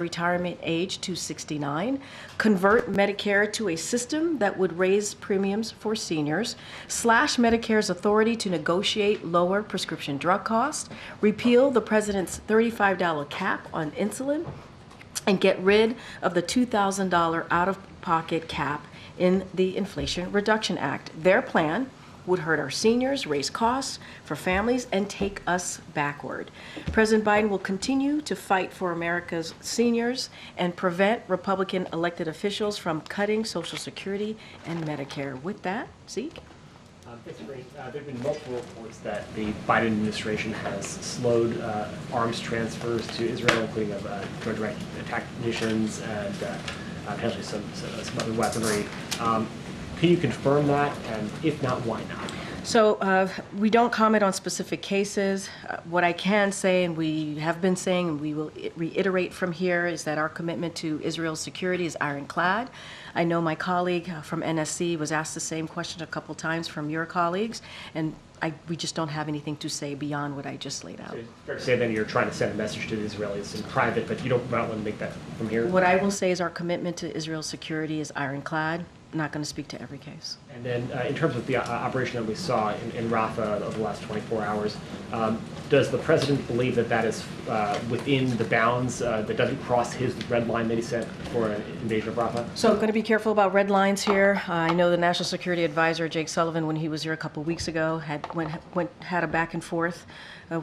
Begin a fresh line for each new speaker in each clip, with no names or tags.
retirement age to 69, convert Medicare to a system that would raise premiums for seniors, slash Medicare's authority to negotiate lower prescription drug costs, repeal the president's $35 cap on insulin, and get rid of the $2,000 out-of-pocket cap in the Inflation Reduction Act. Their plan would hurt our seniors, raise costs for families, and take us backward. President Biden will continue to fight for America's seniors and prevent Republican elected officials from cutting Social Security and Medicare. With that, Zeke?
Thanks, Karine. There have been multiple reports that the Biden administration has slowed arms transfers to Israel, including of direct attack munitions and potentially some other weaponry. Can you confirm that? And if not, why not?
So we don't comment on specific cases. What I can say, and we have been saying, and we will reiterate from here, is that our commitment to Israel's security is ironclad. I know my colleague from NSC was asked the same question a couple times from your colleagues, and we just don't have anything to say beyond what I just laid out.
So it's fair to say then you're trying to send a message to the Israelis in private, but you don't want to make that from here?
What I will say is our commitment to Israel's security is ironclad. I'm not going to speak to every case.
And then in terms of the operation that we saw in Rafah over the last 24 hours, does the president believe that that is within the bounds, that doesn't cross his red line that he set for an invasion of Rafah?
So I'm going to be careful about red lines here. I know the National Security Advisor, Jake Sullivan, when he was here a couple weeks ago, had a back and forth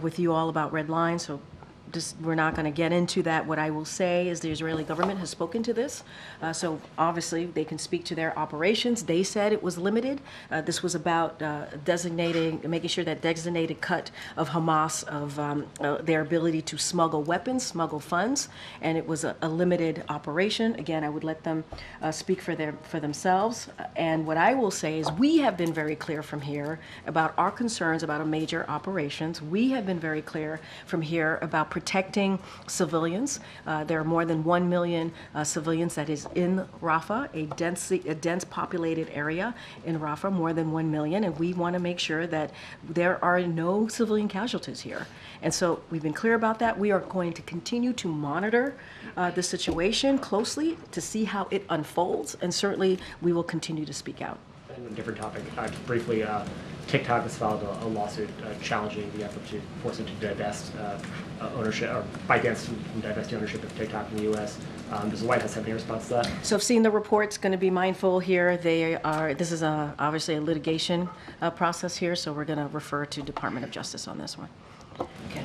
with you all about red lines. So we're not going to get into that. What I will say is the Israeli government has spoken to this. So obviously they can speak to their operations. They said it was limited. This was about making sure that designated cut of Hamas of their ability to smuggle weapons, smuggle funds, and it was a limited operation. Again, I would let them speak for themselves. And what I will say is we have been very clear from here about our concerns about a major operations. We have been very clear from here about protecting civilians. There are more than 1 million civilians that is in Rafah, a dense populated area in Rafah, more than 1 million, and we want to make sure that there are no civilian casualties here. And so we've been clear about that. We are going to continue to monitor the situation closely to see how it unfolds, and certainly we will continue to speak out.
And a different topic, briefly, TikTok has filed a lawsuit challenging the effort to force it to divest ownership, or fight against divesting ownership of TikTok in the U.S. Does the White House have any response to that?
So I've seen the reports. Going to be mindful here. This is obviously a litigation process here, so we're going to refer to Department of Justice on this one. Okay.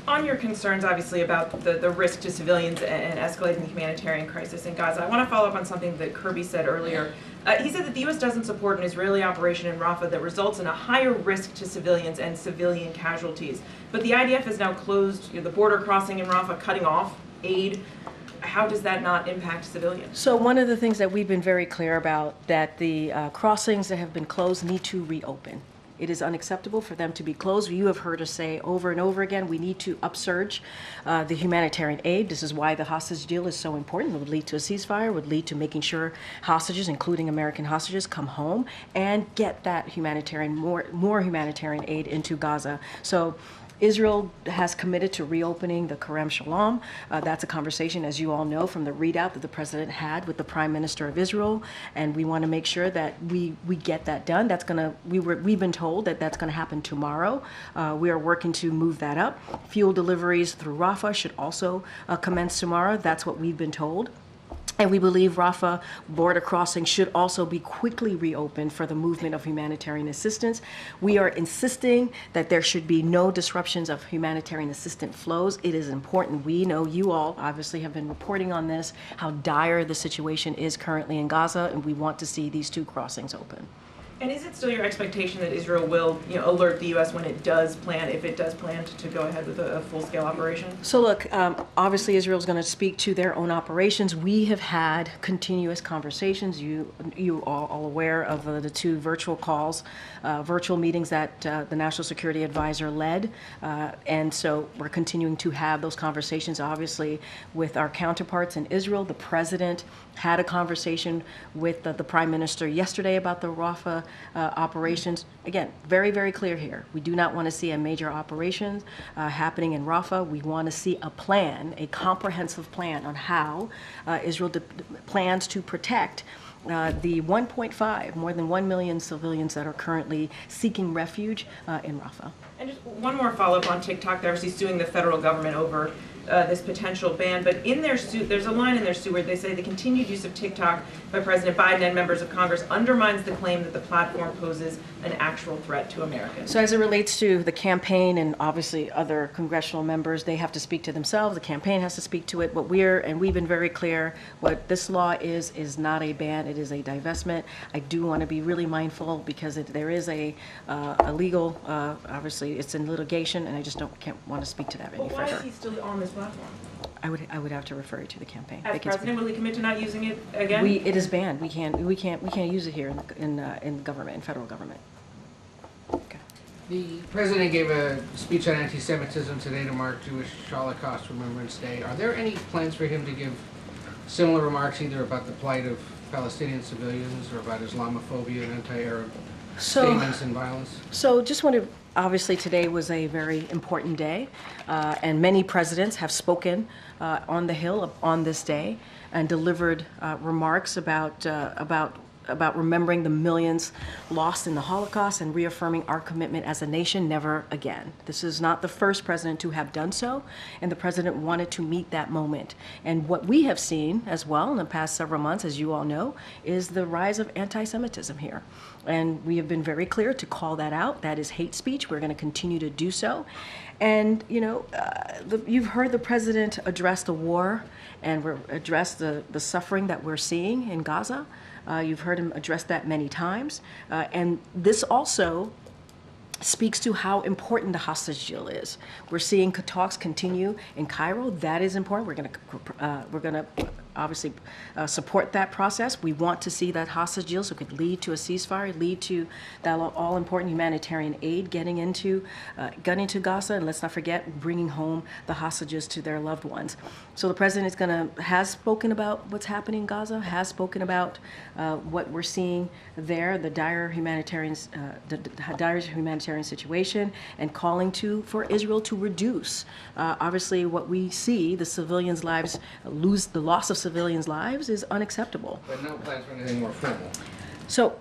On your concerns, obviously, about the risk to civilians and escalating the humanitarian crisis in Gaza, I want to follow up on something that Kirby said earlier. He said that the U.S. doesn't support an Israeli operation in Rafah that results in a higher risk to civilians and civilian casualties. But the IDF has now closed the border crossing in Rafah, cutting off aid. How does that not impact civilians?
So one of the things that we've been very clear about, that the crossings that have been closed need to reopen. It is unacceptable for them to be closed. You have heard us say over and over again, we need to upsurge the humanitarian aid. This is why the hostage deal is so important. It would lead to a ceasefire, would lead to making sure hostages, including American hostages, come home and get that humanitarian, more humanitarian aid into Gaza. So Israel has committed to reopening the Kerem Shalom. That's a conversation, as you all know, from the readout that the president had with the Prime Minister of Israel, and we want to make sure that we get that done. We've been told that that's going to happen tomorrow. We are working to move that up. Fuel deliveries through Rafah should also commence tomorrow. That's what we've been told. And we believe Rafah border crossing should also be quickly reopened for the movement of humanitarian assistance. We are insisting that there should be no disruptions of humanitarian assistance flows. It is important. We know you all obviously have been reporting on this, how dire the situation is currently in Gaza, and we want to see these two crossings open.
And is it still your expectation that Israel will, alert the U.S. when it does plan, if it does plan to go ahead with a full-scale operation?
So look, obviously Israel is going to speak to their own operations. We have had continuous conversations. You are all aware of the two virtual calls, virtual meetings that the National Security Advisor led. And so we're continuing to have those conversations, obviously, with our counterparts in Israel. The president had a conversation with the Prime Minister yesterday about the Rafah operations. Again, very, very clear here. We do not want to see a major operation happening in Rafah. We want to see a plan, a comprehensive plan on how Israel plans to protect the 1.5, more than 1 million civilians that are currently seeking refuge in Rafah.
And just one more follow-up on TikTok. They're obviously suing the federal government over this potential ban, but in their suit, there's a line in their suit where they say the continued use of TikTok by President Biden and members of Congress undermines the claim that the platform poses an actual threat to Americans.
So as it relates to the campaign and obviously other congressional members, they have to speak to themselves. The campaign has to speak to it. But we've been very clear, what this law is not a ban. It is a divestment. I do want to be really mindful because there is a legal, obviously it's in litigation, and I just can't want to speak to that any
further. Why is
further.
he still on this platform?
I would have to refer you to the campaign.
As president, will he commit to not using it again?
It is banned. We can't use it here in government, in federal government. Okay.
The president gave a speech on anti-Semitism today to mark Jewish Holocaust Remembrance Day. Are there any plans for him to give similar remarks either about the plight of Palestinian civilians or about Islamophobia and anti-Arab statements and violence?
So just want to, obviously today was a very important day, and many presidents have spoken on the Hill on this day and delivered remarks about remembering the millions lost in the Holocaust and reaffirming our commitment as a nation never again. This is not the first president to have done so, and the president wanted to meet that moment. And what we have seen as well in the past several months, as you all know, is the rise of anti-Semitism here. And we have been very clear to call that out. That is hate speech. We're going to continue to do so. And, you've heard the president address the war and address the suffering that we're seeing in Gaza. You've heard him address that many times. And this also speaks to how important the hostage deal is. We're seeing talks continue in Cairo. That is important. We're going to obviously support that process. We want to see that hostage deal so it could lead to a ceasefire, lead to that all-important humanitarian aid getting into Gaza, and let's not forget bringing home the hostages to their loved ones. So the president has spoken about what's happening in Gaza, has spoken about what we're seeing there, the dire humanitarian situation, and calling for Israel to reduce. Obviously, what we see, the civilians' lives the loss of civilians' lives is unacceptable.
But no plans for anything more formal.
So,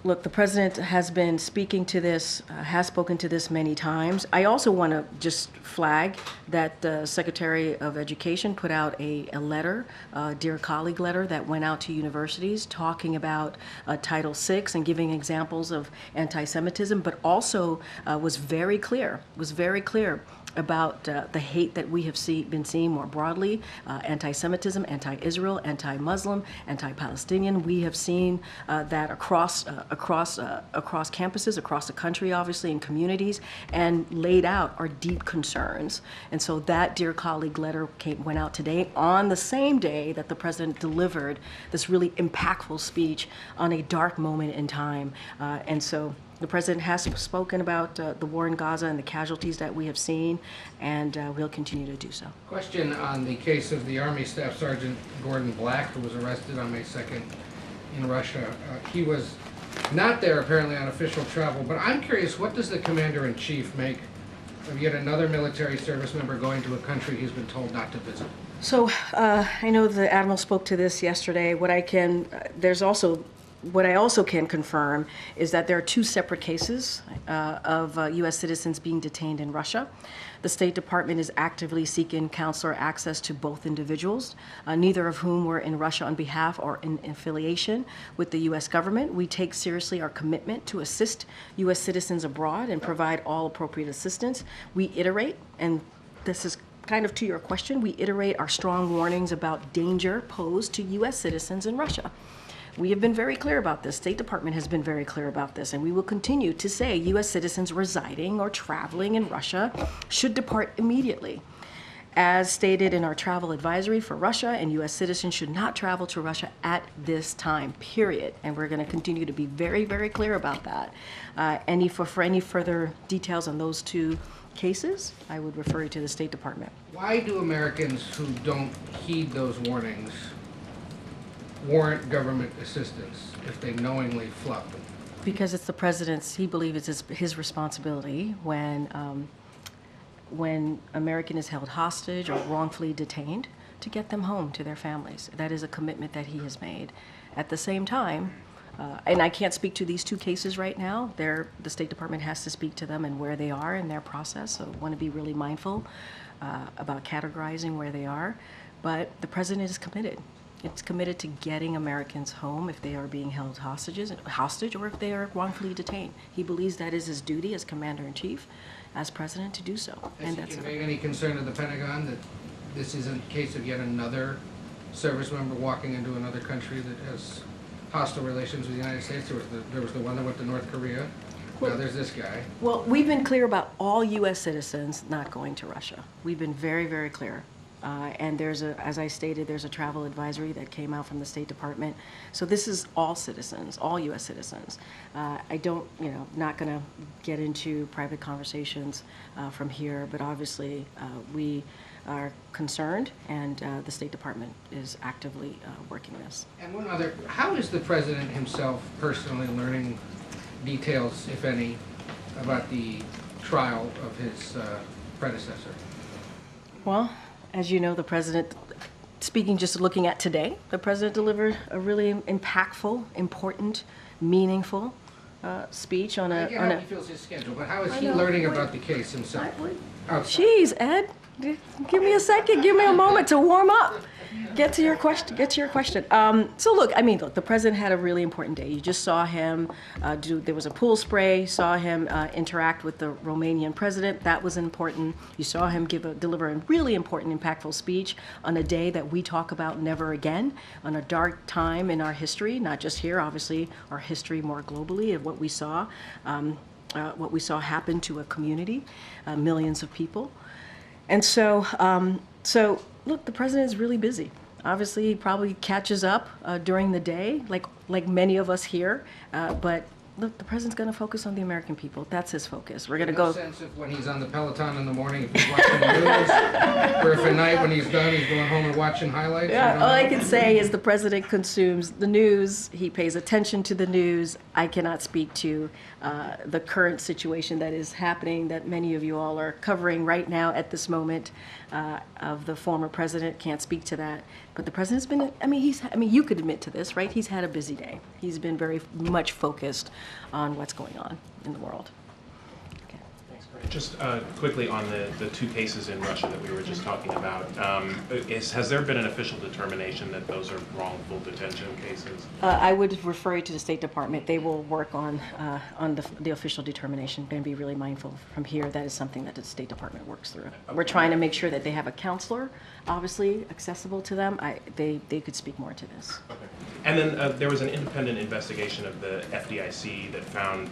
look, the president has been speaking to this, has spoken to this many times. I also want to just flag that the Secretary of Education put out a letter, a Dear Colleague letter that went out to universities talking about Title VI and giving examples of anti-Semitism, but also was very clear about the hate that we have been seeing more broadly, anti-Semitism, anti-Israel, anti-Muslim, anti-Palestinian. We have seen that across campuses, across the country, obviously, in communities, and laid out our deep concerns. And so that Dear Colleague letter went out today on the same day that the president delivered this really impactful speech on a dark moment in time. And so the president has spoken about the war in Gaza and the casualties that we have seen, and we'll continue to do so.
Question on the case of the Army Staff Sergeant Gordon Black, who was arrested on May 2nd in Russia. He was not there apparently on official travel, but I'm curious, what does the Commander-in-Chief make of yet another military service member going to a country he's been told not to visit?
So I know the Admiral spoke to this yesterday. What I also can confirm is that there are two separate cases of U.S. citizens being detained in Russia. The State Department is actively seeking consular access to both individuals, neither of whom were in Russia on behalf or in affiliation with the U.S. government. We take seriously our commitment to assist U.S. citizens abroad and provide all appropriate assistance. We iterate, and this is kind of to your question, we iterate our strong warnings about danger posed to U.S. citizens in Russia. We have been very clear about this. State Department has been very clear about this, and we will continue to say U.S. citizens residing or traveling in Russia should depart immediately. As stated in our travel advisory for Russia, and U.S. citizens should not travel to Russia at this time, period. And we're going to continue to be very, very clear about that. For any further details on those two cases, I would refer you to the State Department.
Why do Americans who don't heed those warnings warrant government assistance if they knowingly flout them?
because it's the president's, he believes it's his responsibility when American is held hostage or wrongfully detained to get them home to their families. That is a commitment that he has made. At the same time, and I can't speak to these two cases right now. The State Department has to speak to them and where they are in their process. So I want to be really mindful about categorizing where they are. But the president is committed. It's committed to getting Americans home if they are being held hostage or if they are wrongfully detained. He believes that is his duty as commander-in-chief, as president, to do so.
Has he conveyed any concern to the Pentagon that this is a case of yet another service member walking into another country that has hostile relations with the United States? There was the one that went to North Korea. Now there's this guy.
Well, we've been clear about all U.S. citizens not going to Russia. We've been very, very clear. And as I stated, there's a travel advisory that came out from the State Department. So this is all citizens, all U.S. citizens. I don't, not going to get into private conversations from here, but obviously we are concerned, and the State Department is actively working this.
And one other, how is the president himself personally learning details, if any, about the trial of his predecessor?
Well, as you know, the president, speaking just looking at today, the president delivered a really impactful, important, meaningful speech on a.
I get how he feels his schedule, but how is he learning about the case himself?
Jeez, Ed, give me a second, give me a moment to warm up. Get to your question. So look, the president had a really important day. You just saw him there was a pool spray, saw him interact with the Romanian president. That was important. You saw him deliver a really important, impactful speech on a day that we talk about never again, on a dark time in our history, not just here, obviously, our history more globally of what we saw happen to a community, millions of people. And so, look, the president is really busy. Obviously, he probably catches up during the day, like many of us here. But look, the president's going to focus on the American people. That's his focus. We're going to go.
Sense of when he's on the Peloton in the morning, if he's watching the news, or if at night when he's done, he's going home and watching highlights.
Yeah, all I can say is the president consumes the news. He pays attention to the news. I cannot speak to the current situation that is happening, that many of you all are covering right now at this moment of the former president. Can't speak to that. But the president's been, you could admit to this, right? He's had a busy day. He's been very much focused on what's going on in the world. Okay.
Thanks, Karine.
Just quickly on the two cases in Russia that we were just talking about, has there been an official determination that those are wrongful detention cases?
I would refer you to the State Department. They will work on the official determination and be really mindful from here. That is something that the State Department works through. We're trying to make sure that they have a counselor, obviously accessible to them. They could speak more to this.
Okay. And then there was an independent investigation of the FDIC that found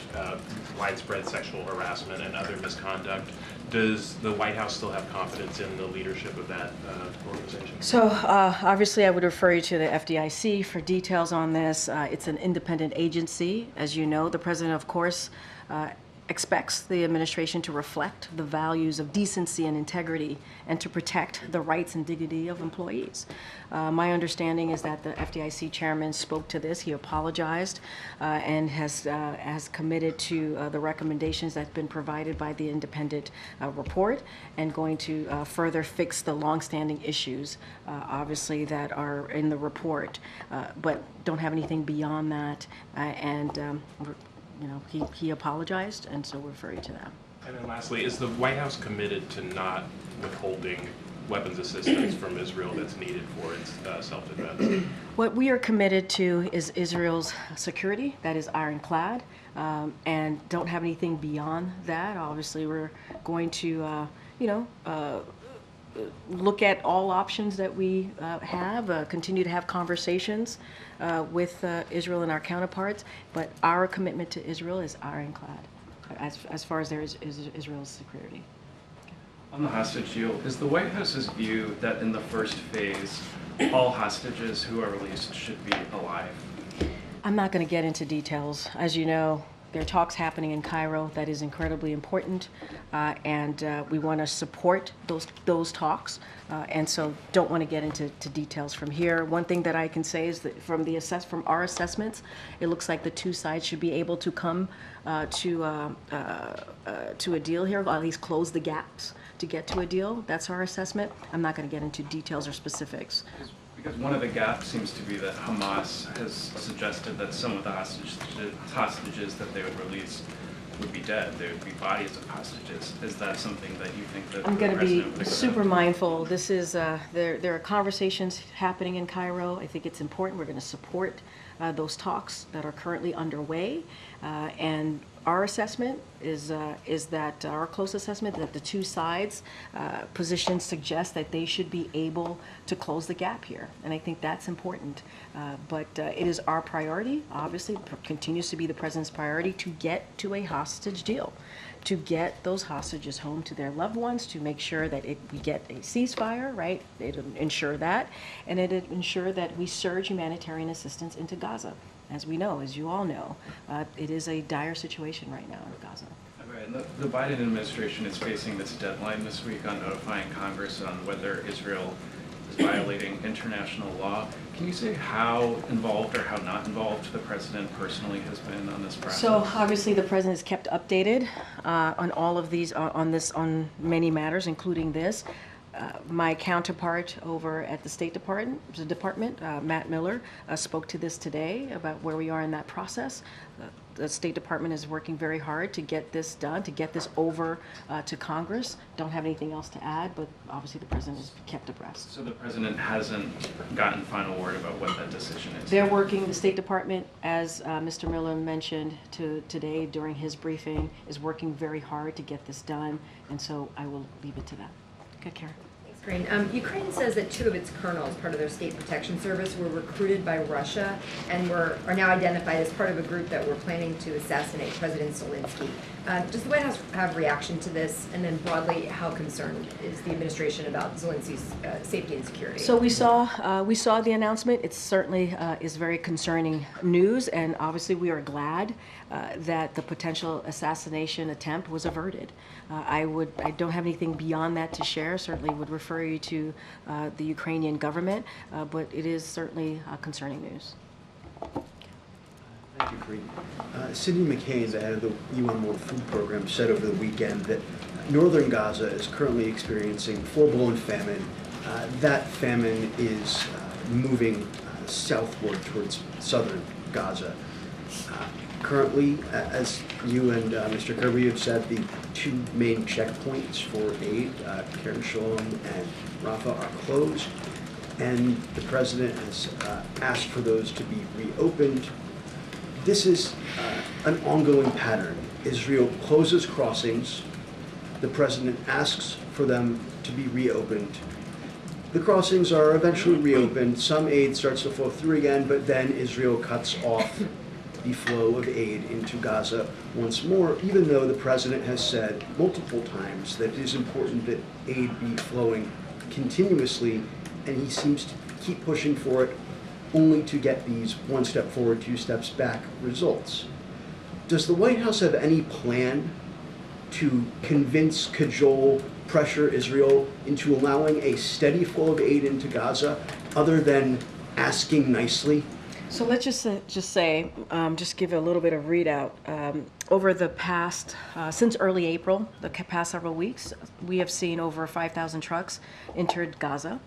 widespread sexual harassment and other misconduct. Does the White House still have confidence in the leadership of that organization?
So obviously I would refer you to the FDIC for details on this. It's an independent agency. As you know, the president, of course, expects the administration to reflect the values of decency and integrity and to protect the rights and dignity of employees. My understanding is that the FDIC chairman spoke to this. He apologized and has committed to the recommendations that have been provided by the independent report and going to further fix the longstanding issues, obviously, that are in the report, but don't have anything beyond that. He apologized, and so we're referring to that.
And then lastly, is the White House committed to not withholding weapons assistance from Israel that's needed for its self-defense?
What we are committed to is Israel's security, that is Ironclad, and don't have anything beyond that. Obviously, we're going to, look at all options that we have, continue to have conversations with Israel and our counterparts, but our commitment to Israel is Ironclad, as far as there is Israel's security.
On the hostage deal, is the White House's view that in the first phase, all hostages who are released should be alive?
I'm not going to get into details. As you know, There are talks happening in Cairo that is incredibly important, and we want to support those talks. And so don't want to get into details from here. One thing that I can say is that from our assessments, it looks like the two sides should be able to come to a deal here, or at least close the gaps to get to a deal. That's our assessment. I'm not going to get into details or specifics.
Because one of the gaps seems to be that Hamas has suggested that some of the hostages that they would release would be dead. There would be bodies of hostages. Is that something that you think that
I'm going to
the
be
president would
super
accept?
mindful. This is there are conversations happening in Cairo. I think it's important. We're going to support those talks that are currently underway, and our assessment is that our close assessment that the two sides positions suggest that they should be able to close the gap here, and I think that's important. But it is our priority, obviously, continues to be the president's priority to get to a hostage deal, to get those hostages home to their loved ones, to make sure that we get a ceasefire, right? It'll ensure that, and it'll ensure that we surge humanitarian assistance into Gaza. As we know, as you all know, it is a dire situation right now in Gaza.
Right, and the Biden administration is facing this deadline this week on notifying Congress on whether Israel is violating international law. Can you say how involved or how not involved the president personally has been on this process?
So obviously the president is kept updated on all of these, on many matters, including this. My counterpart over at the State Department, Matt Miller, spoke to this today about where we are in that process. The State Department is working very hard to get this done, to get this over to Congress. Don't have anything else to add, but obviously the president is kept abreast.
So the president hasn't gotten final word about what that decision is?
They're working, the State Department, as Mr. Miller mentioned today during his briefing, is working very hard to get this done, and so I will leave it to that. Okay, Karen.
Karine. Ukraine says that 2 of its colonels, part of their state protection service, were recruited by Russia and are now identified as part of a group that were planning to assassinate President Zelensky. Does the White House have a reaction to this? And then broadly, how concerned is the administration about Zelensky's safety and security?
So we saw the announcement. It certainly is very concerning news, and obviously we are glad that the potential assassination attempt was averted. I don't have anything beyond that to share. Certainly would refer you to the Ukrainian government, but it is certainly concerning news.
Thank you, Karine. Sidney McCain, the head of the UN World Food Program, said over the weekend that northern Gaza is currently experiencing full-blown famine. That famine is moving southward towards southern Gaza. Currently, as you and Mr. Kirby have said, the 2 main checkpoints for aid, Kerem Shalom and Rafah, are closed, and the president has asked for those to be reopened. This is an ongoing pattern. Israel closes crossings. The president asks for them to be reopened. The crossings are eventually reopened. Some aid starts to flow through again, but then Israel cuts off the flow of aid into Gaza once more, even though the president has said multiple times that it is important that aid be flowing continuously, and he seems to keep pushing for it, only to get these 1 step forward, 2 steps back results. Does the White House have any plan to convince, cajole, pressure Israel into allowing a steady flow of aid into Gaza, other than asking nicely?
So let's just say, just give a little bit of readout. Over the past, since early April, the past several weeks, we have seen over 5,000 trucks entered Gaza.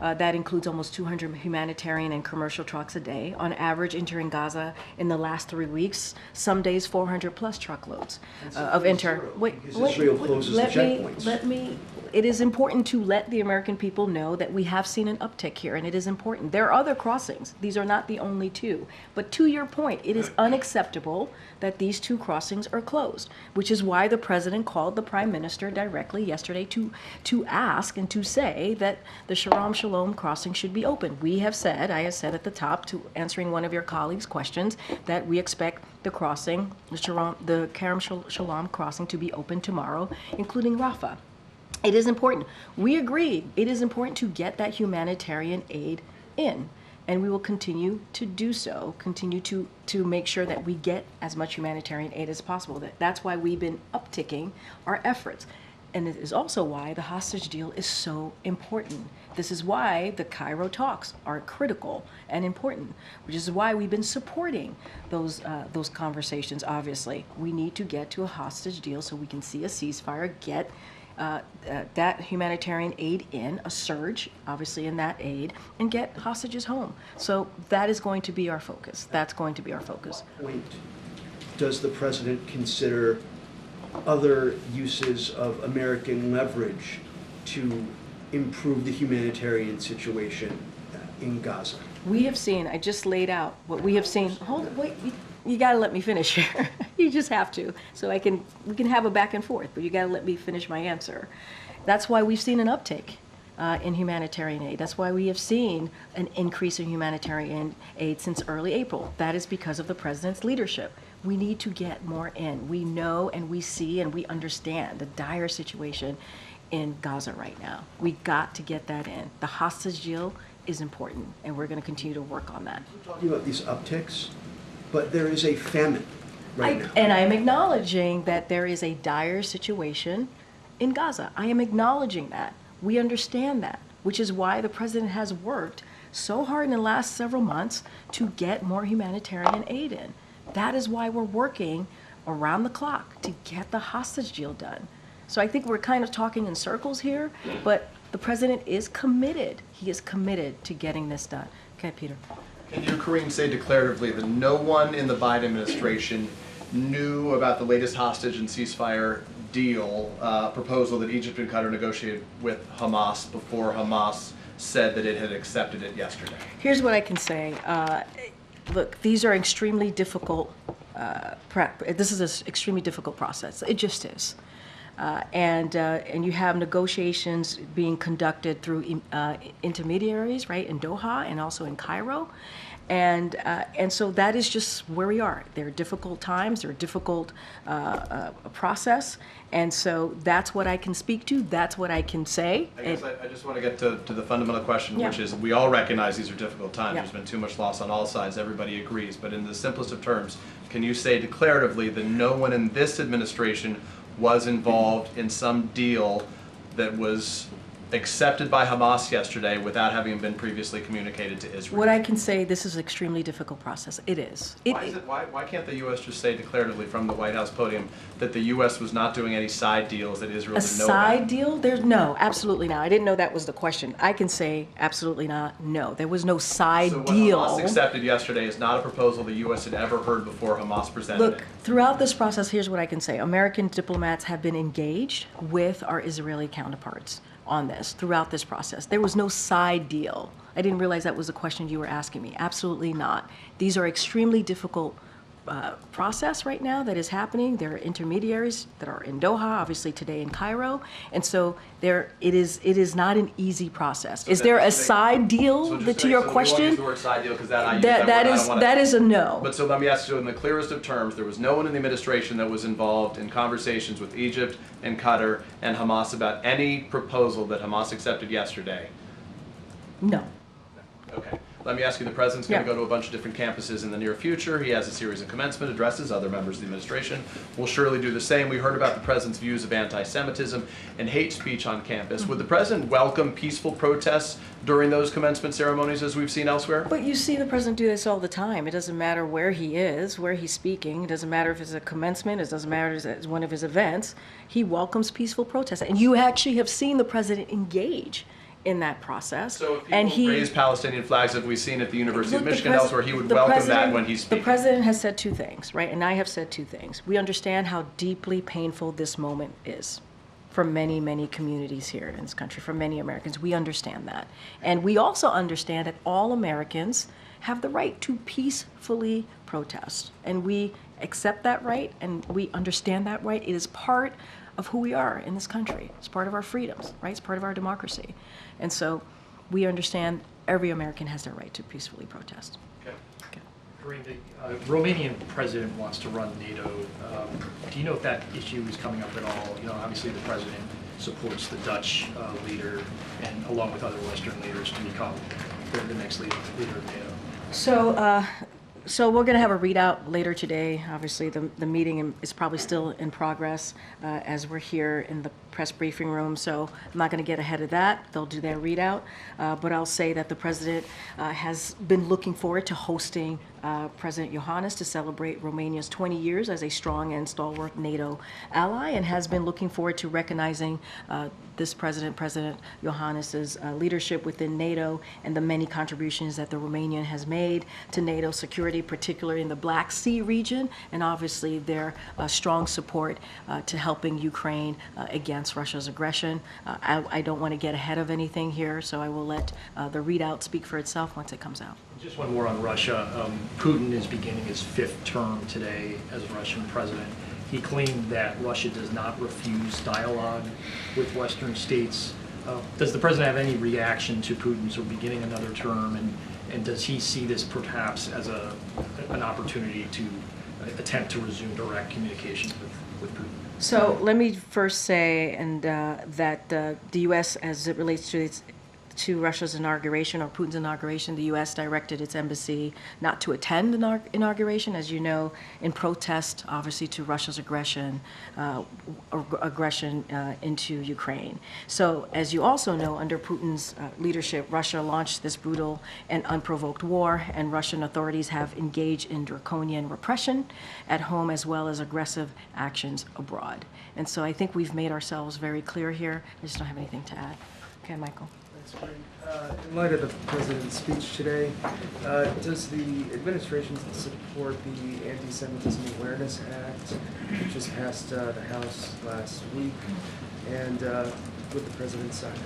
That includes almost 200 humanitarian and commercial trucks a day, on average entering Gaza in the last 3 weeks. Some days 400 plus truckloads of enter.
Israel closes the checkpoints.
It is important to let the American people know that we have seen an uptick here, and it is important. There are other crossings. These are not the only 2. But to your point, it is unacceptable that these 2 crossings are closed, which is why the president called the prime minister directly yesterday to ask and to say that the Shalom crossing should be open. I have said at the top, to answering one of your colleagues' questions, that we expect the crossing, the Kerem Shalom crossing, to be open tomorrow, including Rafah. It is important. We agree. It is important to get that humanitarian aid in. And we will continue to do so, continue to make sure that we get as much humanitarian aid as possible. That's why we've been upticking our efforts. And it is also why the hostage deal is so important. This is why the Cairo talks are critical and important, which is why we've been supporting those conversations, obviously. We need to get to a hostage deal so we can see a ceasefire, get that humanitarian aid in, a surge, obviously, in that aid, and get hostages home. So that is going to be our focus. That's going to be our focus.
Point, does the president consider other uses of American leverage to improve the humanitarian situation in Gaza?
We have seen, I just laid out what we have seen. Wait, you gotta let me finish here. You just have to. So we can have a back and forth, but you gotta let me finish my answer. That's why we've seen an uptake in humanitarian aid. That's why we have seen an increase in humanitarian aid since early April. That is because of the president's leadership. We need to get more in. We know and we see and we understand the dire situation in Gaza right now. We got to get that in. The hostage deal is important, and we're going to continue to work on that.
We're talking about these upticks, but there is a famine right now.
And I'm acknowledging that there is a dire situation in Gaza. I am acknowledging that. We understand that, which is why the president has worked so hard in the last several months to get more humanitarian aid in. That is why we're working around the clock to get the hostage deal done. So I think we're kind of talking in circles here, but the president is committed. He is committed to getting this done. Okay, Peter.
Can you, Karine, say declaratively that no one in the Biden administration knew about the latest hostage and ceasefire deal proposal that Egypt and Qatar negotiated with Hamas before Hamas said that it had accepted it yesterday?
Here's what I can say. Look, these are extremely difficult, this is an extremely difficult process. It just is. And you have negotiations being conducted through intermediaries, right, in Doha and also in Cairo. And so that is just where we are. They're difficult times, they're a difficult process. And so that's what I can speak to, that's what I can say.
I guess I just want to get to the fundamental question,
Yeah.
which is we all recognize these are difficult times.
Yeah.
There's been too much loss on all sides. Everybody agrees. But in the simplest of terms, can you say declaratively that no one in this administration was involved in some deal that was accepted by Hamas yesterday without having been previously communicated to Israel?
What I can say, this is an extremely difficult process. It is.
Why can't the U.S. just say declaratively from the White House podium that the U.S. was not doing any side deals that Israel didn't know about?
A side deal? No, absolutely not. I didn't know that was the question. I can say absolutely not. No, there was no side deal.
So what Hamas accepted yesterday is not a proposal the U.S. had ever heard before Hamas presented it.
Look, throughout this process, here's what I can say. American diplomats have been engaged with our Israeli counterparts on this throughout this process. There was no side deal. I didn't realize that was the question you were asking me. Absolutely not. These are extremely difficult process right now that is happening. There are intermediaries that are in Doha, obviously today in Cairo, and so it is not an easy process. Is there a side deal to your question?
Use the word side deal because that
is a no.
But so let me ask you in the clearest of terms, there was no one in the administration that was involved in conversations with Egypt and Qatar and Hamas about any proposal that Hamas accepted yesterday?
No.
Okay. Let me ask you, the president's going to go to a bunch of different campuses in the near future. He has a series of commencement addresses. Other members of the administration will surely do the same. We heard about the president's views of anti-Semitism and hate speech on campus. Would the president welcome peaceful protests during those commencement ceremonies as we've seen elsewhere?
But you see the president do this all the time. It doesn't matter where he is, where he's speaking. It doesn't matter if it's a commencement. It doesn't matter if it's one of his events. He welcomes peaceful protests. And you actually have seen the president engage in that process.
So if people raise Palestinian flags, as we've seen at the University of Michigan elsewhere, he would welcome that when he's speaking.
The president has said two things, right? And I have said two things. We understand how deeply painful this moment is for many, many communities here in this country, for many Americans. We understand that. And we also understand that all Americans have the right to peacefully protest. And we accept that right, and we understand that right. It is part of who we are in this country. It's part of our freedoms, right? It's part of our democracy. And so we understand every American has their right to peacefully protest.
Okay. Karine, the Romanian president wants to run NATO. Do you know if that issue is coming up at all? You know, obviously the president supports the Dutch leader and along with other Western leaders to become
the next leader of NATO?
So we're going to have a readout later today. Obviously, the meeting is probably still in progress as we're here in the press briefing room. So I'm not going to get ahead of that. They'll do their readout. But I'll say that the president has been looking forward to hosting President Iohannis to celebrate Romania's 20 years as a strong and stalwart NATO ally, and has been looking forward to recognizing this President Iohannis's leadership within NATO and the many contributions that the Romanian has made to NATO security, particularly in the Black Sea region, and obviously their strong support to helping Ukraine against Russia's aggression. I don't want to get ahead of anything here, so I will let the readout speak for itself once it comes out.
Just one more on Russia. Putin is beginning his 5th term today as Russian president. He claimed that Russia does not refuse dialogue with Western states. Does the president have any reaction to Putin sort of beginning another term, and does he see this perhaps as an opportunity to attempt to resume direct communications with Putin?
So let me first say that the U.S., as it relates to Russia's inauguration or Putin's inauguration, the U.S. directed its embassy not to attend the inauguration, as you know, in protest, obviously, to Russia's aggression into Ukraine. So, as you also know, under Putin's leadership, Russia launched this brutal and unprovoked war, and Russian authorities have engaged in draconian repression at home as well as aggressive actions abroad. And so I think we've made ourselves very clear here. I just don't have anything to add. Okay, Michael.
In light of the president's speech today, does the administration support the Anti-Semitism Awareness Act, which was passed the House last week, and with the president signing?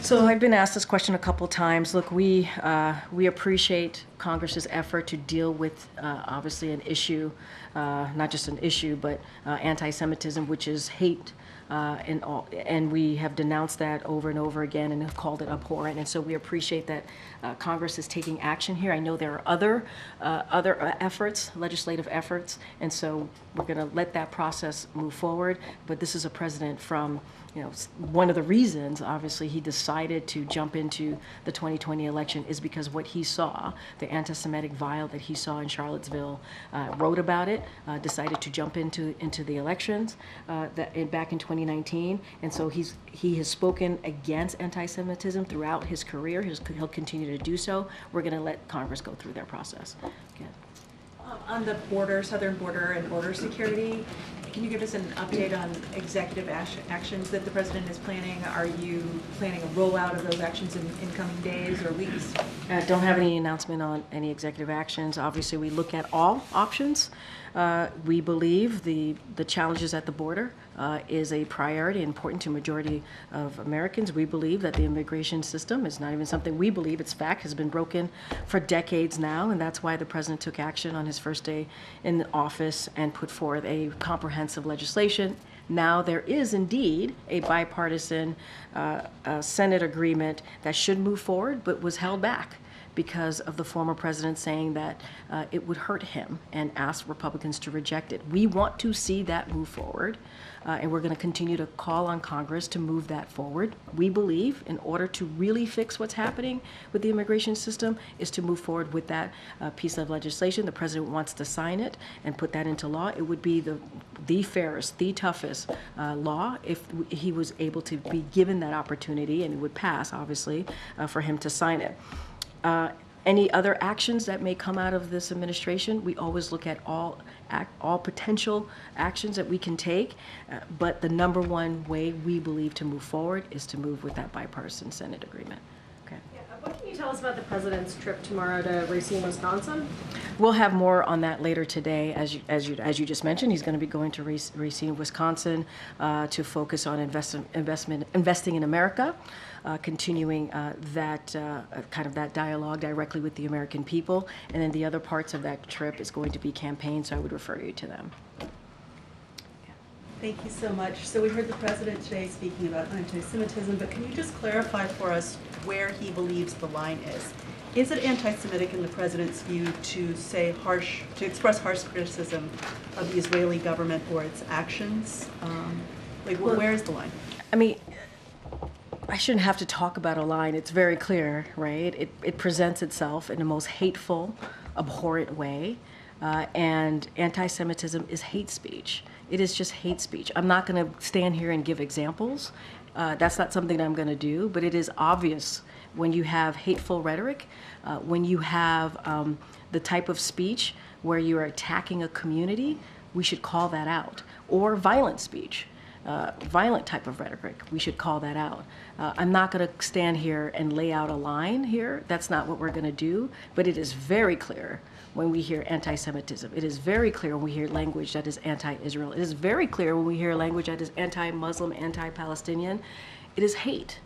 So I've been asked this question a couple times. Look, we appreciate Congress's effort to deal with obviously an issue, not just an issue, but anti-Semitism, which is hate. And we have denounced that over and over again and have called it abhorrent. And so we appreciate that Congress is taking action here. I know there are other efforts, legislative efforts, and so we're going to let that process move forward. But this is a president from, one of the reasons, obviously, he decided to jump into the 2020 election is because what he saw, the anti-Semitic vile that he saw in Charlottesville, wrote about it, decided to jump into the elections back in 2019. And so he has spoken against anti-Semitism throughout his career. He'll continue to do so. We're going to let Congress go through their process. Okay.
On the border, southern border and border security, can you give us an update on executive actions that the president is planning? Are you planning a rollout of those actions in coming days or weeks?
Don't have any announcement on any executive actions. Obviously, we look at all options. We believe the challenges at the border is a priority, important to a majority of Americans. We believe that the immigration system is not even something we believe, it's fact, has been broken for decades now, and that's why the president took action on his first day in office and put forth a comprehensive legislation. Now there is indeed a bipartisan Senate agreement that should move forward, but was held back because of the former president saying that it would hurt him and asked Republicans to reject it. We want to see that move forward, and we're going to continue to call on Congress to move that forward. We believe in order to really fix what's happening with the immigration system is to move forward with that piece of legislation. The president wants to sign it and put that into law. It would be the fairest, the toughest law if he was able to be given that opportunity, and it would pass, obviously, for him to sign it. Any other actions that may come out of this administration, we always look at all potential actions that we can take, but the number one way we believe to move forward is to move with that bipartisan Senate agreement. Okay.
Yeah, what can you tell us about the president's trip tomorrow to Racine, Wisconsin?
We'll have more on that later today. As you just mentioned, he's going to be going to Racine, Wisconsin, to focus on investing in America. Continuing that dialogue directly with the American people. And then the other parts of that trip is going to be campaign, so I would refer you to them.
Thank you so much. So we heard the president today speaking about anti-Semitism, but can you just clarify for us where he believes the line is? Is it anti-Semitic in the president's view to express harsh criticism of the Israeli government or its actions? Where is the line?
I mean, I shouldn't have to talk about a line. It's very clear, right? It presents itself in the most hateful, abhorrent way. And anti-Semitism is hate speech. It is just hate speech. I'm not going to stand here and give examples. That's not something that I'm going to do, but it is obvious when you have hateful rhetoric, when you have the type of speech where you are attacking a community, we should call that out. Or violent speech. Violent type of rhetoric, we should call that out. I'm not going to stand here and lay out a line here. That's not what we're going to do. But it is very clear when we hear anti-Semitism. It is very clear when we hear language that is anti-Israel. It is very clear when we hear language that is anti-Muslim, anti-Palestinian. It is hate.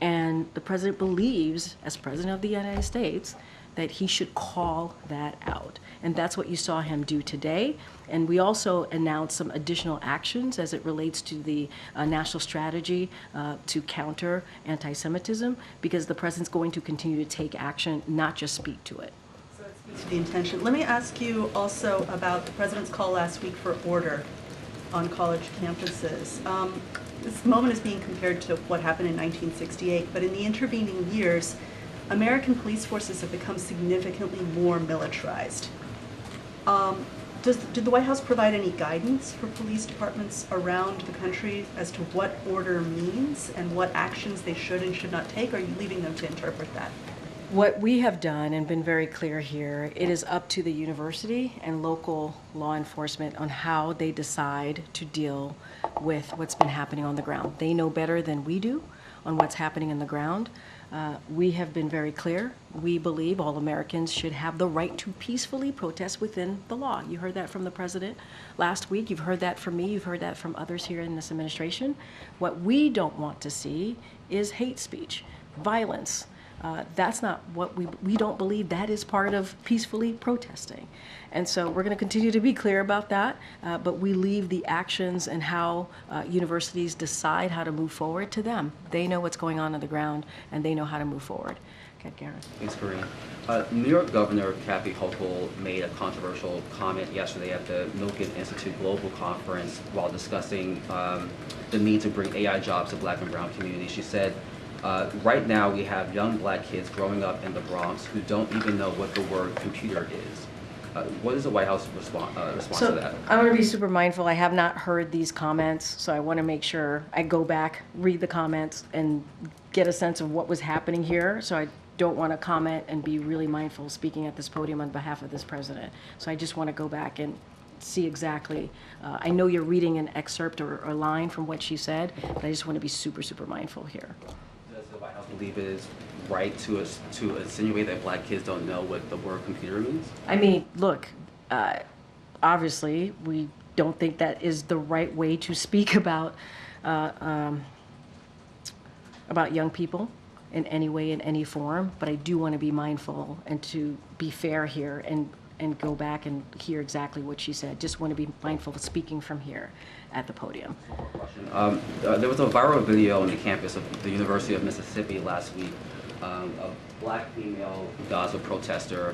And the president believes, as president of the United States, that he should call that out. And that's what you saw him do today. And we also announced some additional actions as it relates to the national strategy to counter anti-Semitism, because the president's going to continue to take action, not just speak to it.
So it speaks to the intention. Let me ask you also about the president's call last week for order on college campuses. This moment is being compared to what happened in 1968, but in the intervening years, American police forces have become significantly more militarized. Did the White House provide any guidance for police departments around the country as to what order means and what actions they should and should not take? Or are you leaving them to interpret that?
What we have done and been very clear here, it is up to the university and local law enforcement on how they decide to deal with what's been happening on the ground. They know better than we do on what's happening in the ground. We have been very clear. We believe all Americans should have the right to peacefully protest within the law. You heard that from the president last week. You've heard that from me. You've heard that from others here in this administration. What we don't want to see is hate speech, violence. That's not what we don't believe that is part of peacefully protesting. And so we're going to continue to be clear about that, but we leave the actions and how universities decide how to move forward to them. They know what's going on the ground, and they know how to move forward. Okay, Karen.
Thanks, Karine. New York Governor Kathy Hochul made a controversial comment yesterday at the Milken Institute Global Conference while discussing the need to bring AI jobs to Black and brown communities. She said, right now we have young Black kids growing up in the Bronx who don't even know what the word computer is. What is the White House response to that?
I'm going to be super mindful. I have not heard these comments, so I want to make sure I go back, read the comments, and get a sense of what was happening here. So I don't want to comment and be really mindful speaking at this podium on behalf of this president. So I just want to go back and see exactly. I know you're reading an excerpt or a line from what she said, but I just want to be super, super mindful here.
Does the White House believe it is right to insinuate that Black kids don't know what the word computer means?
I mean, look, obviously, we don't think that is the right way to speak about young people in any way, in any form, but I do want to be mindful and to be fair here and go back and hear exactly what she said. Just want to be mindful of speaking from here at the podium.
There was a viral video on the campus of the University of Mississippi last week. A Black female Gaza protester.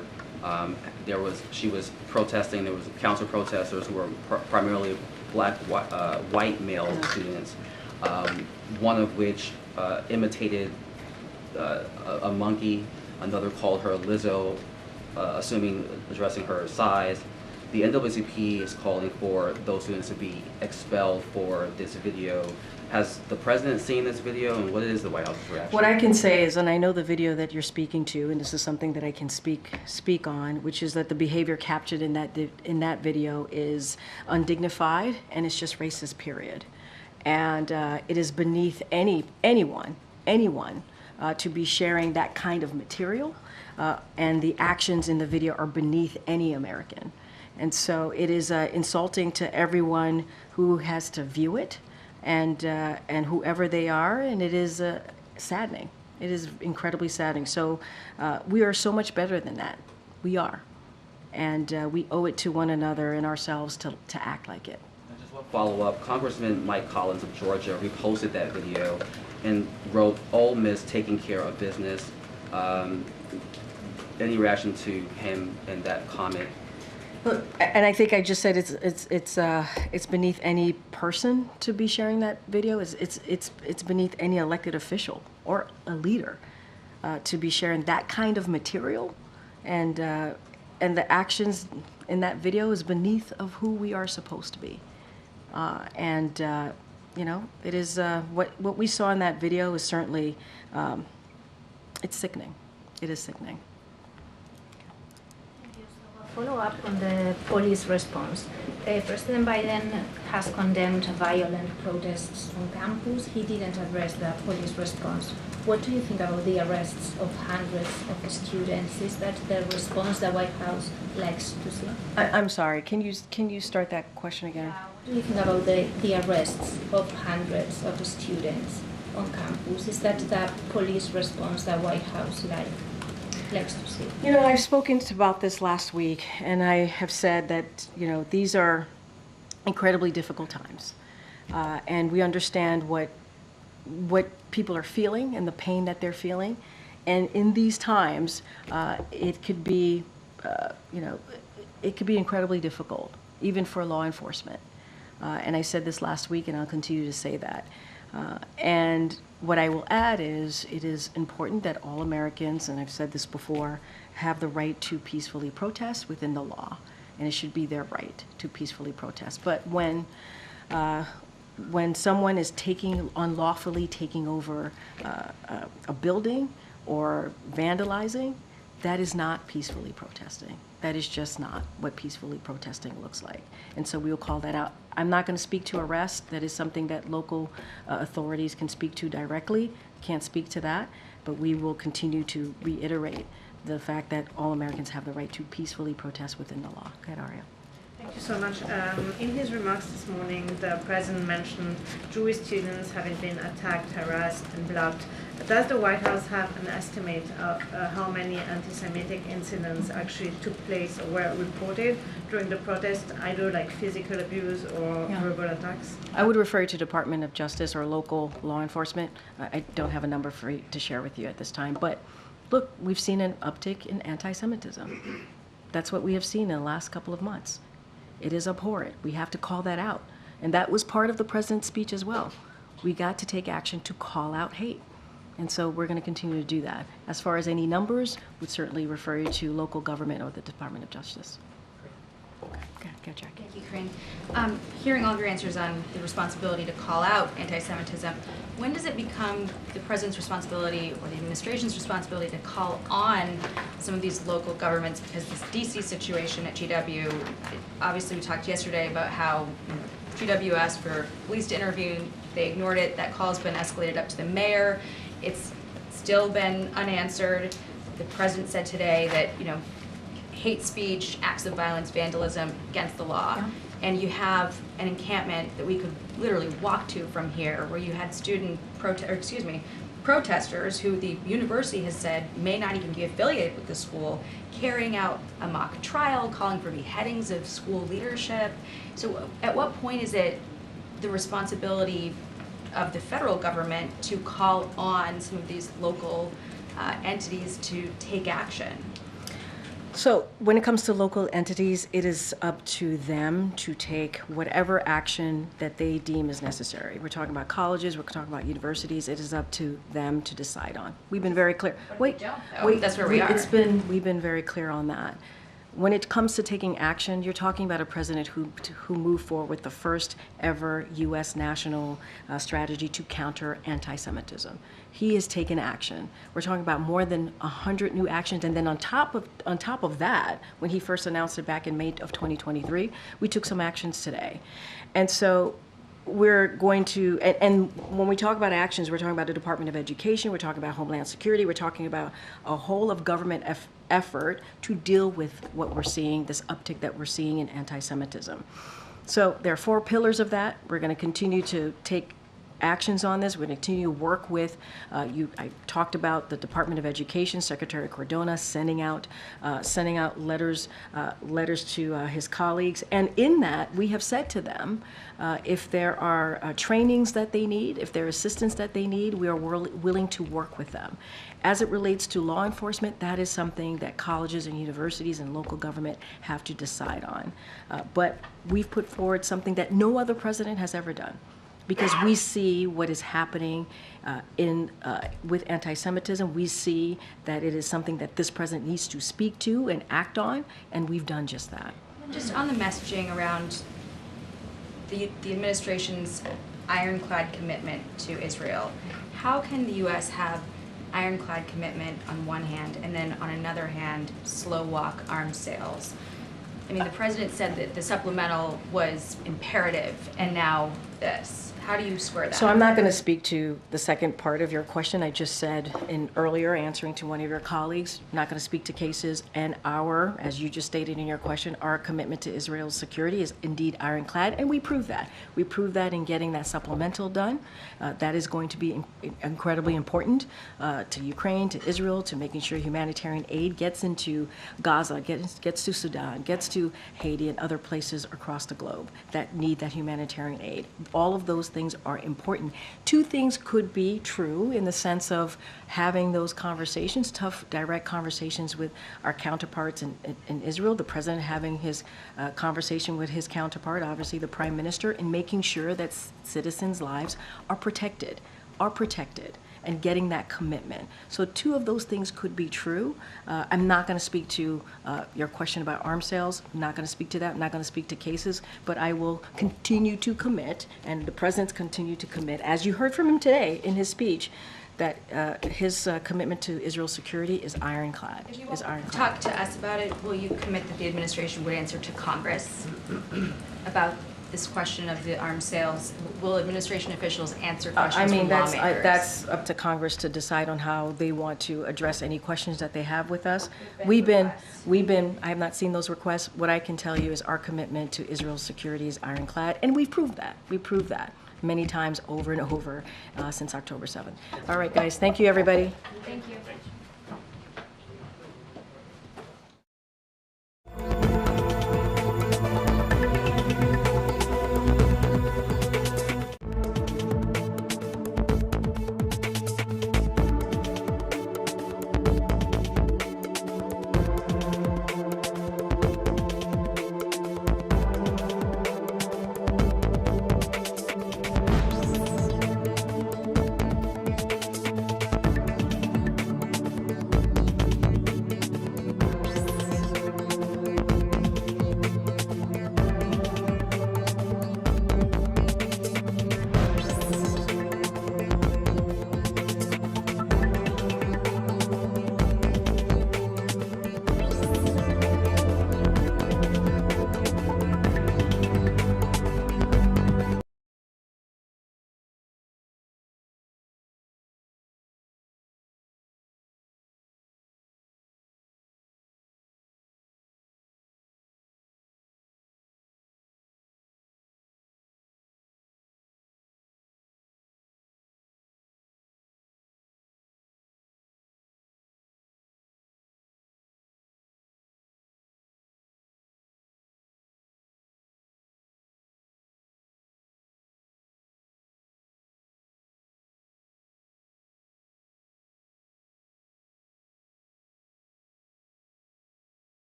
She was protesting. There was counter protesters who were primarily Black white male students. One of which imitated a monkey. Another called her Lizzo, addressing her size. The NAACP is calling for those students to be expelled for this video. Has the president seen this video, and what is the White House's reaction?
What I can say is, and I know the video that you're speaking to, and this is something that I can speak on, which is that the behavior captured in that video is undignified and it's just racist, period. And it is beneath anyone to be sharing that kind of material, and the actions in the video are beneath any American. And so it is insulting to everyone who has to view it, and whoever they are, and it is saddening. It is incredibly saddening. So we are so much better than that. We are. And we owe it to one another and ourselves to act like it.
And just one follow-up. Congressman Mike Collins of Georgia reposted that video and wrote, "Ole Miss taking care of business." Any reaction to him and that comment?
And I think I just said it's beneath any person to be sharing that video. It's beneath any elected official or a leader to be sharing that kind of material, and the actions in that video is beneath of who we are supposed to be. You know, it is what we saw in that video is certainly it's sickening. It is sickening.
Follow up on the police response. President Biden has condemned violent protests on campus. He didn't address the police response. What do you think about the arrests of hundreds of students? Is that the response the White House likes to see?
I'm sorry. Can you start that question again?
What do you think about the arrests of hundreds of students on campus? Is that the police response the White House likes to see?
You know, I've spoken about this last week, and I have said that, you know, these are incredibly difficult times, and we understand what people are feeling and the pain that they're feeling, and in these times, it could be, you know, it could be incredibly difficult, even for law enforcement. And I said this last week, and I'll continue to say that. And what I will add is, it is important that all Americans, and I've said this before, have the right to peacefully protest within the law, and it should be their right to peacefully protest. But when someone is unlawfully taking over a building or vandalizing, that is not peacefully protesting. That is just not what peacefully protesting looks like. And so we will call that out. I'm not going to speak to arrest. That is something that local authorities can speak to directly. Can't speak to that, but we will continue to reiterate the fact that all Americans have the right to peacefully protest within the law. Go ahead, Aria.
Thank you so much. In his remarks this morning, the President mentioned Jewish students having been attacked, harassed, and blocked. Does the White House have an estimate of how many anti-Semitic incidents actually took place or were reported during the protest, either like physical abuse or verbal attacks?
I would refer you to Department of Justice or local law enforcement. I don't have a number for you to share with you at this time, but look, we've seen an uptick in anti-Semitism. That's what we have seen in the last couple of months. It is abhorrent. We have to call that out. And that was part of the president's speech as well. We got to take action to call out hate. And so we're going to continue to do that. As far as any numbers, we'd certainly refer you to local government or the Department of Justice. Go, Jackie.
Thank you, Karine. Hearing all of your answers on the responsibility to call out anti-Semitism, when does it become the president's responsibility or the administration's responsibility to call on some of these local governments? Because this DC situation at GW, obviously we talked yesterday about how GW asked for police to intervene, they ignored it, that call's been escalated up to the mayor, it's still been unanswered. The president said today that, you know, hate speech, acts of violence, vandalism against the law. Yeah. And you have an encampment that we could literally walk to from here where you had protesters who the university has said may not even be affiliated with the school, carrying out a mock trial, calling for beheadings of school leadership. So at what point is it the responsibility of the federal government to call on some of these local entities to take action?
So when it comes to local entities, it is up to them to take whatever action that they deem is necessary. We're talking about colleges, we're talking about universities. It is up to them to decide on. We've been very clear. Wait,
that's where we are.
We've been very clear on that. When it comes to taking action, you're talking about a president who moved forward with the first ever U.S. national strategy to counter anti-Semitism. He has taken action. We're talking about more than 100 new actions, and then on top of that, when he first announced it back in May of 2023, we took some actions today. And so we're going to, and when we talk about actions, we're talking about the Department of Education, we're talking about Homeland Security, we're talking about a whole of government effort to deal with what we're seeing, this uptick that we're seeing in anti-Semitism. So there are 4 pillars of that. We're going to continue to take actions on this. We're going to continue to work with, I talked about the Department of Education, Secretary Cardona sending out letters to his colleagues. And in that, we have said to them, if there are trainings that they need, if there are assistance that they need, we are willing to work with them. As it relates to law enforcement, that is something that colleges and universities and local government have to decide on. But we've put forward something that no other president has ever done. because we see what is happening with anti-Semitism. We see that it is something that this president needs to speak to and act on, and we've done just that.
Just on the messaging around the administration's ironclad commitment to Israel, how can the U.S. have ironclad commitment on one hand and then on another hand slow walk arms sales? I mean, the president said that the supplemental was imperative, and now this. How do you square that?
So I'm not going to speak to the second part of your question. I just said in earlier answering to one of your colleagues, not going to speak to cases, and as you just stated in your question, our commitment to Israel's security is indeed ironclad, and we prove that. We prove that in getting that supplemental done. That is going to be incredibly important to Ukraine, to Israel, to making sure humanitarian aid gets into Gaza, gets to Sudan, gets to Haiti and other places across the globe that need that humanitarian aid. All of those things are important. Two things could be true in the sense of having those conversations, tough, direct conversations with our counterparts in Israel, the president having his conversation with his counterpart, obviously the prime minister, and making sure that citizens' lives are protected, and getting that commitment. So two of those things could be true. I'm not going to speak to your question about arms sales. I'm not going to speak to that. I'm not going to speak to cases, but I will continue to commit, and the president's continue to commit, as you heard from him today in his speech, that his commitment to Israel's security is ironclad.
If you won't talk to us about it, will you commit that the administration would answer to Congress about this question of the arms sales? Will administration officials answer questions from lawmakers?
That's up to Congress to decide on how they want to address any questions that they have with us. I have not seen those requests. What I can tell you is our commitment to Israel's security is ironclad, and we've proved that. We proved that many times over and over since October 7th. All right, guys, thank you, everybody.
Thank you.